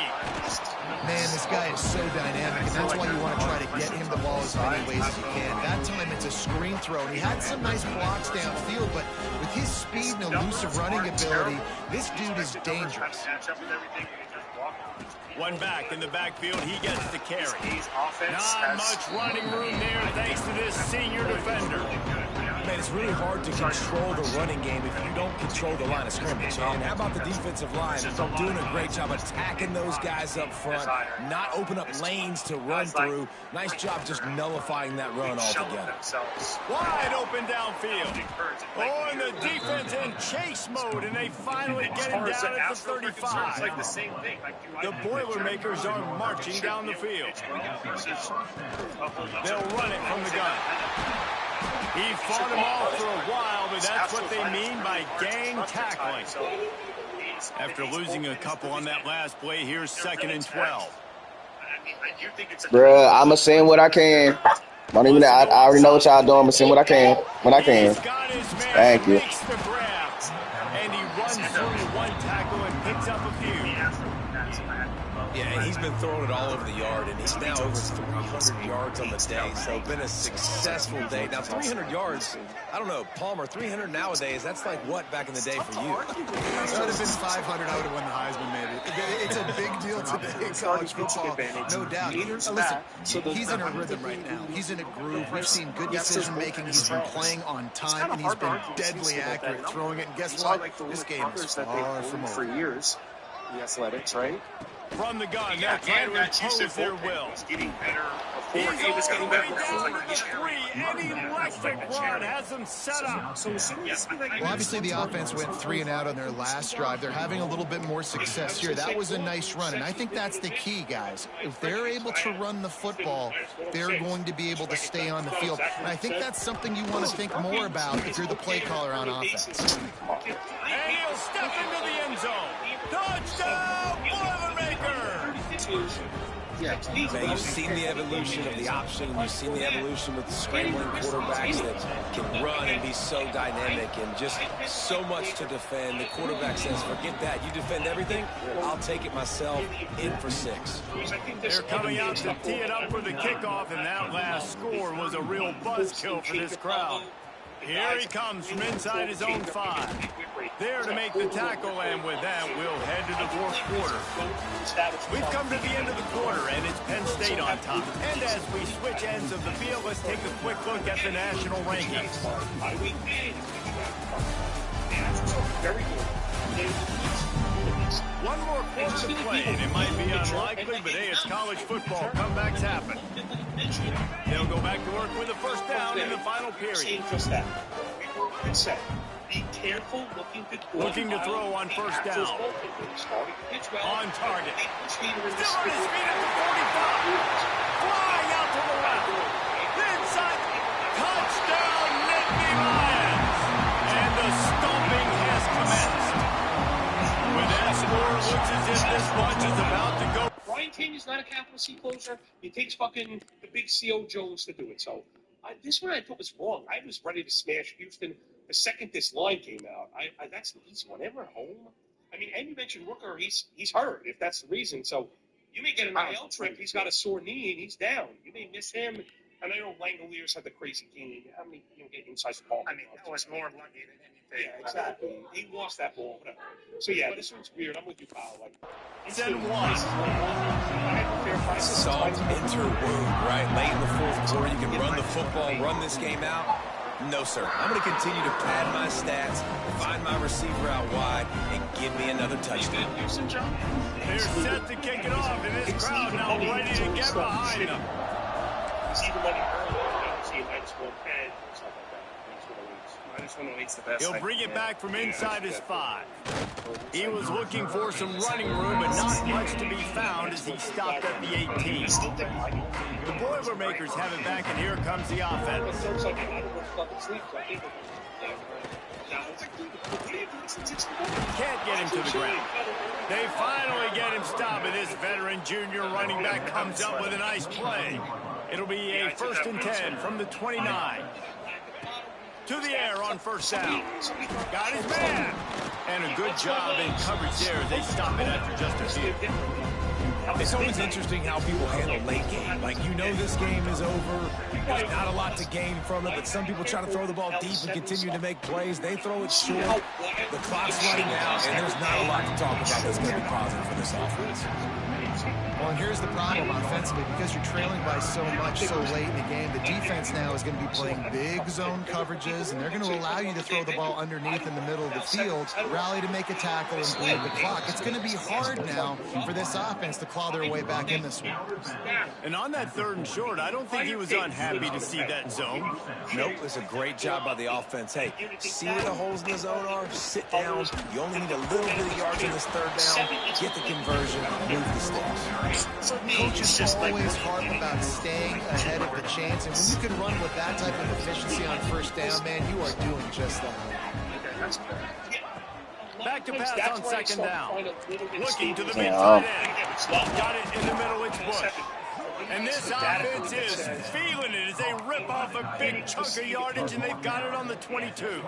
Man, this guy is so dynamic, and that's why you want to try to get him the ball as many ways as you can. That time it's a screen throw. He had some nice blocks downfield, but with his speed and elusive running ability, this dude is dangerous. One back in the backfield, he gets the carry. Not much running room there thanks to this senior defender. Man, it's really hard to control the running game if you don't control the line of scrimmage. And how about the defensive line? Doing a great job attacking those guys up front, not open up lanes to run through. Nice job just nullifying that run altogether. Wide open downfield. Oh, and the defense in chase mode, and they finally get him down at the 35. The Boilermakers are marching down the field. They'll run it from the gun. He fought him off for a while, but that's what they mean by gang tackling. After losing a couple on that last play, here's 2nd and 12. Bruh, I'ma send what I can. Don't even. I already know what y'all doing. I'ma send what I can when I can. Thank you. And he runs through one tackle and picks up a few. Yeah, and he's been throwing it all over the yard, and he's now over 300 yards on the day, so been a successful day. Now, 300 yards, I don't know, Palmer, 300 nowadays, that's like what back in the day for you? If it would have been 500, I would have won the Heisman, maybe. It's a big deal today in college football, no doubt. Listen, he's in a rhythm right now. He's in a groove. We've seen good decision-making. He's been playing on time, and he's been deadly accurate throwing it. And guess what? This game is far from over. For years, the Athletics, right? From the gun, they're trying to impose their will. He's getting better. He's all the way down to the 3, and he electric run has them set up. Well, obviously the offense went 3 and out on their last drive. They're having a little bit more success here. That was a nice run, and I think that's the key, guys. If they're able to run the football, they're going to be able to stay on the field. And I think that's something you want to think more about if you're the play caller on offense. And he'll step into the end zone. Touchdown, Boilermaker! Man, you've seen the evolution of the option, and you've seen the evolution with the scrambling quarterbacks that can run and be so dynamic and just so much to defend. The quarterback says, forget that. You defend everything, I'll take it myself. In for 6. They're coming out to tee it up for the kickoff, and that last score was a real buzzkill for this crowd. Here he comes from inside his own 5. There to make the tackle, and with that, we'll head to the 4th quarter. We've come to the end of the quarter, and it's Penn State on top. And as we switch ends of the field, let's take a quick look at the national rankings. One more quarter to play, and it might be unlikely, but hey, it's college football. Comebacks happen. They'll go back to work with a first down in the final period. Be careful looking to throw on first down. On target. Still on his feet at the 45. Flying out to the left. Inside. Touchdown, Nittany Lions. And the stomping has commenced. With that score, it looks as if this bunch is about to go. Brian Taney's not a capital C closer. It takes fucking the big C.O. Jones to do it. So this one I thought was wrong. I was ready to smash Houston the second this line came out. That's an easy one. Ever home? I mean, and you mentioned Rooker. He's hurt, if that's the reason. So you may get an IL trip. He's got a sore knee and he's down. You may miss him. And I know Langoliers had the crazy game. How many get inside the ball? I mean, that was more lucky than anything. Yeah, exactly. He lost that ball, whatever. So yeah, this one's weird. I'm with you, pal. Like, it's in 1. Soft interwound, right? Late in the 4th quarter, you can run the football, run this game out. No, sir. I'm going to continue to pad my stats, find my receiver out wide, and give me another touchdown. They're set to kick it off, and this crowd now ready to get behind them. He'll bring it back from inside his 5. He was looking for some running room, but not much to be found as he stopped at the 18. The Boilermakers have it back, and here comes the offense. Can't get him to the ground. They finally get him stopped, and this veteran junior running back comes up with a nice play. It'll be a 1st and 10 from the 29. To the air on first down. Got his man. And a good job in coverage there as they stop it after just a few. It's always interesting how people handle late game. Like, you know this game is over. There's not a lot to gain from it, but some people try to throw the ball deep and continue to make plays. They throw it short. The clock's running out, and there's not a lot to talk about that's going to be positive for this offense. Well, and here's the problem offensively. Because you're trailing by so much so late in the game, the defense now is going to be playing big zone coverages, and they're going to allow you to throw the ball underneath in the middle of the field, rally to make a tackle, and bleed the clock. It's going to be hard now for this offense to claw their way back in this one. And on that 3rd and short, I don't think he was unhappy to see that zone. Nope, it's a great job by the offense. Hey, see where the holes in the zone are? Sit down. You only need a little bit of yards in this 3rd down. Get the conversion, move the sticks. Coaches always harp about staying ahead of the chance, and when you can run with that type of efficiency on 1st down, man, you are doing just that. Back to pass on 2nd down. Looking to the mid-tight end. Got it in the middle, it's Bush. And this offense is feeling it as they rip off a big chunk of yardage, and they've got it on the 22.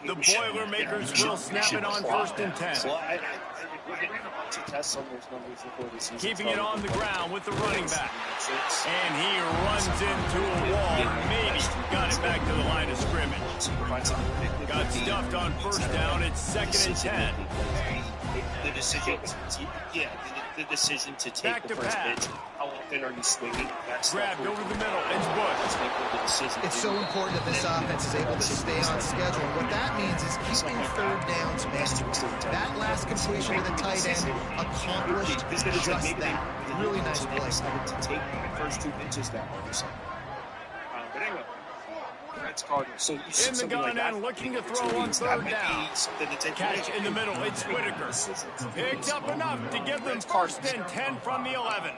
The Boilermakers will snap it on 1st and 10. Keeping it on the ground with the running back. And he runs into a wall. Maybe got it back to the line of scrimmage. Got stuffed on 1st down. It's 2nd and 10. The decision to take the first pitch. How often are you swinging? Grabbed over the middle. It's Bush. It's so important that this offense is able to stay on schedule. And what that means is keeping 3rd downs manageable. That last completion to the tight end accomplished just that. Really nice play. To take the first 2 pitches that way. But anyway. So in the gun and looking to throw on 3rd down. Catch in the middle. It's Whitaker. Picked up enough to give them 1st and 10 from the 11.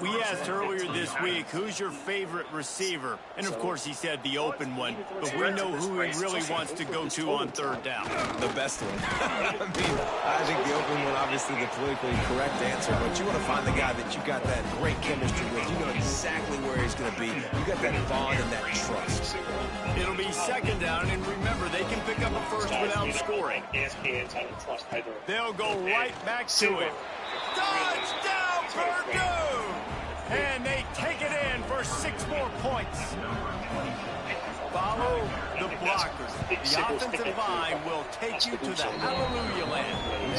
We asked earlier this week, who's your favorite receiver? And of course he said the open one, but we know who he really wants to go to on 3rd down. The best one. I think the open one, obviously the politically correct answer, but you want to find the guy that you got that great chemistry with. You know exactly where he's going to be. You got that bond and that trust. It'll be 2nd down, and remember, they can pick up a first without scoring. They'll go right back to it. Touchdown, Purdue! And they take it in for 6 more points. Follow the blockers. The offensive line will take you to the hallelujah land.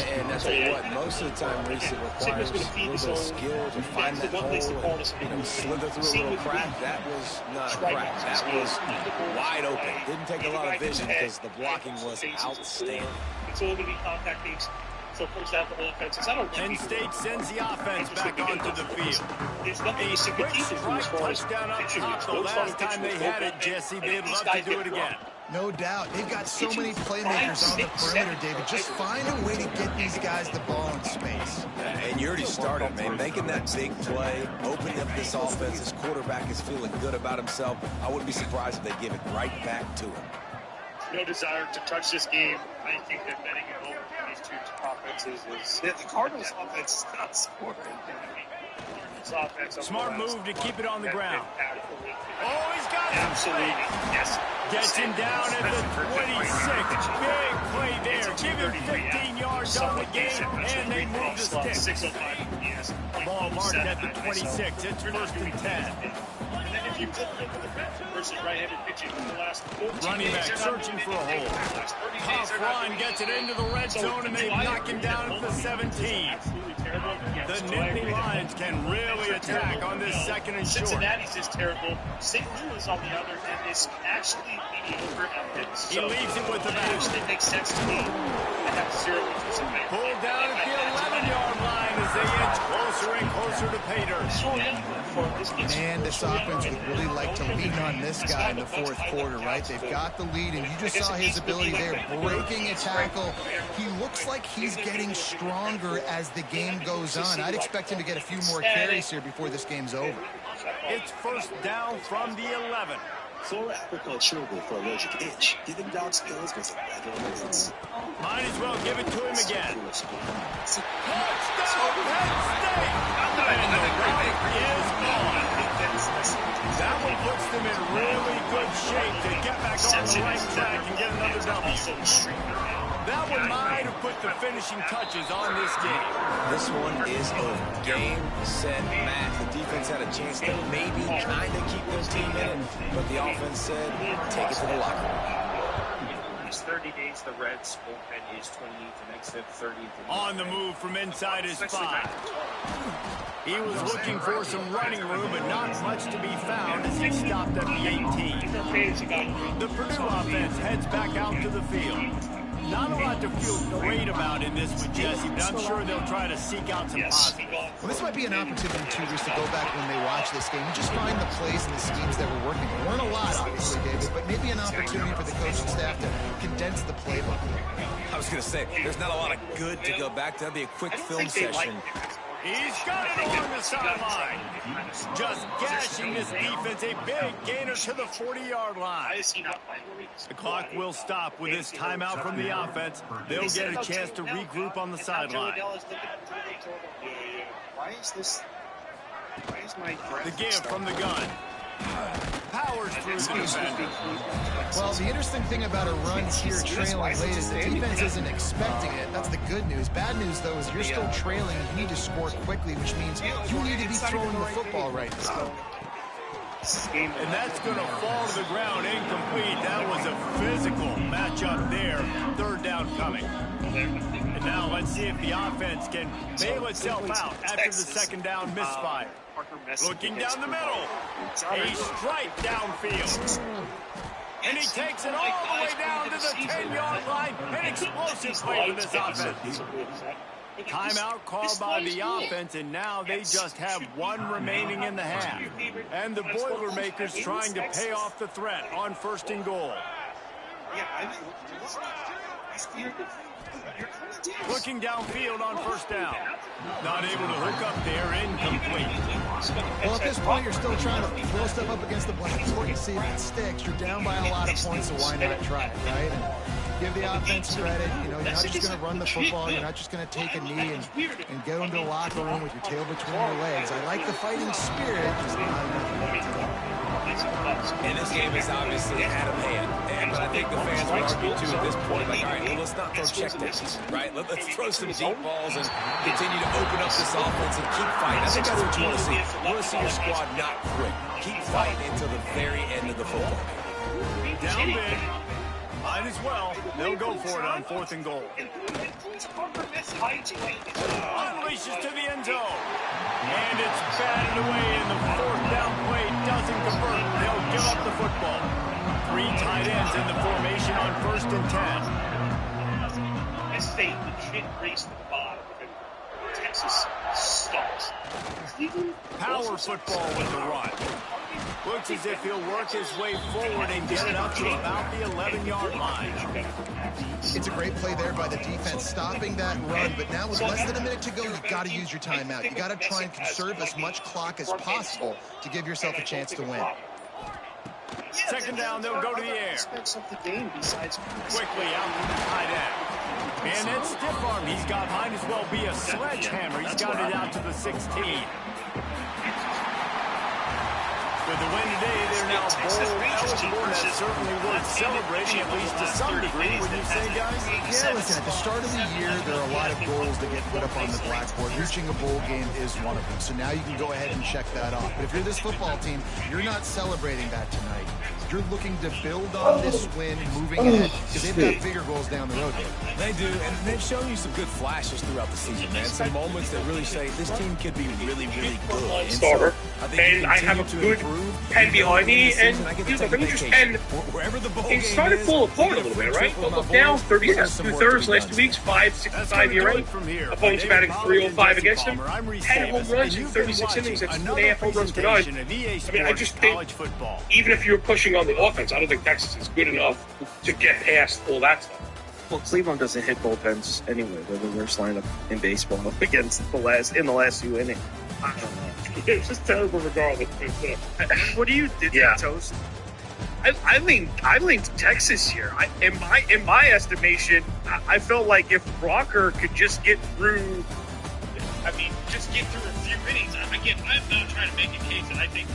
And that's what most of the time, Reese, it requires a little bit of skill to find that hole and slither through a little crack. That was not a crack. That was wide open. Didn't take a lot of vision because the blocking was outstanding. It's all going to be contact based. So first down for offenses. I don't Penn State sends the offense back onto the field. A quick strike touchdown up top. The last time they had it, Jesse, they'd love to do it again. No doubt. They've got so many playmakers on the perimeter, David. Just find a way to get these guys the ball in space. And you already started, man. Making that big play, opening up this offense. This quarterback is feeling good about himself. I wouldn't be surprised if they give it right back to him. No desire to touch this game. I think that betting it over these 2 offenses is... The Cardinals' offense is not scoring. Smart move to keep it on the ground. Oh, he's got it. Absolutely. Yes. Gets him down at the 26. Big play there. Give him 15 yards on the game, and they move the sticks. Ball marked at the 26. It's 1st and 10. And then if you flip it over the bench versus right-handed pitching in the last 14 running back searching for a hole. Tough run gets it into the red zone, and they knock him down at the 17. The Nittany Lions can really attack on this 2nd and short. Cincinnati's is terrible. St. Louis, on the other hand, is actually mediocre outfits. He leaves it with the back. It makes sense to me. I have 0 inches in there. Pulled down at the 11-yard line as they inch closer and closer to pay dirt. Man, this offense would really like to lean on this guy in the 4th quarter, right? They've got the lead, and you just saw his ability there, breaking a tackle. He looks like he's getting stronger as the game goes on. I'd expect him to get a few more carries here before this game's over. It's 1st down from the 11. Flora apricot chewable for allergic itch. Giving dog skills was a regular rinse. Might as well give it to him again. Touchdown, Penn State! And the break is gone. That one puts them in really good shape to get back on the right track and get another W. That one might have put the finishing touches on this game. This one is over. Game, set, match. The defense had a chance to maybe kind of keep their team in it, but the offense said, take it to the locker room. These 30 days, the Reds' bullpen is 28th and exit 30th. On the move from inside his 5. He was looking for some running room, but not much to be found as he stopped at the 18. The Purdue offense heads back out to the field. Not a lot to feel great about in this with Jesse, but I'm sure they'll try to seek out some positives. Well, this might be an opportunity, too, just to go back when they watch this game and just find the plays and the schemes that were working. There weren't a lot, obviously, David, but maybe an opportunity for the coaching staff to condense the playbook. I was going to say, there's not a lot of good to go back to. That'd be a quick film session. He's got it along the sideline. Just gashing this defense. A big gainer to the 40-yard line. The clock will stop with this timeout from the offense. They'll get a chance to regroup on the sideline. The give from the gun. Powers through the defender. Well, the interesting thing about a run here trailing late is the defense isn't expecting it. That's the good news. Bad news, though, is you're still trailing. You need to score quickly, which means you need to be throwing the football right now. And that's going to fall to the ground incomplete. That was a physical matchup there. Third down coming. And now let's see if the offense can bail itself out after the second down misfire. Looking down the middle. A strike downfield. And he takes it all the way down to the 10-yard line. An explosive play for this offense. Timeout called by the offense, and now they just have one remaining in the half. And the Boilermakers trying to pay off the threat on 1st and goal. Looking downfield on 1st down. Not able to hook up there, incomplete. Well, at this point, you're still trying to throw stuff up against the blackboard and see if it sticks. You're down by a lot of points, so why not try it, right? And give the offense credit. You know, you're not just going to run the football. You're not just going to take a knee and get into the locker room with your tail between your legs. I like the fighting spirit, just not enough. And this game is obviously out of hand. But I think the fans would argue, too, at this point, like, all right, well, let's not throw checkdowns, right? Let's throw some deep balls and continue to open up this offense and keep fighting. I think that's what you want to see. You want to see your squad not quit. Keep fighting until the very end of the football game. Down big. Might as well. They'll go for it on 4th and goal. Unleashes to the end zone. And it's batted away, and the 4th down play doesn't convert. They'll give up the football. 3 tight ends in the formation on 1st and 10. This state legit race to the bottom. Texas sucks. Power football with the run. Looks as if he'll work his way forward and get it up to about the 11-yard line. It's a great play there by the defense, stopping that run. But now with less than a minute to go, you've got to use your timeout. You've got to try and conserve as much clock as possible to give yourself a chance to win. Second down, they'll go to the air. Quickly out to the tight end. And that stiff arm he's got might as well be a sledgehammer. He's got it out to the 16. With the win today, they're now bowl eligible. That's certainly worth celebrating, at least to some degree, wouldn't you say, guys? Yeah, listen, at the start of the year, there are a lot of goals that get put up on the blackboard. Reaching a bowl game is one of them. So now you can go ahead and check that off. But if you're this football team, you're not celebrating that tonight. You're looking to build on this win, moving ahead, because they've got bigger goals down the road here. They do, and they've shown you some good flashes throughout the season, man. Some moments that really say this team could be really, really good. Starter. And I have a good pen behind me, and he's like, let me just pen. He started full apart a little bit, right? Look down, 2/3 last 2 weeks, 5.65 ERA. Opponents batting .305 against him. 10 home runs in 36 innings. That's 2.5 home runs per night. I mean, I just think, even if you're pushing on the offense, I don't think Texas is good enough to get past all that stuff. Well, Cleveland doesn't hit bullpens anyway. They're the worst lineup in baseball against the last 2 innings. I don't know. It's just terrible regardless. What do you did Yeah. Toast? I leaned Texas here. In my estimation, I felt like if Rocker could just get through, just get through a few innings. Again, I'm not trying to make a case that I think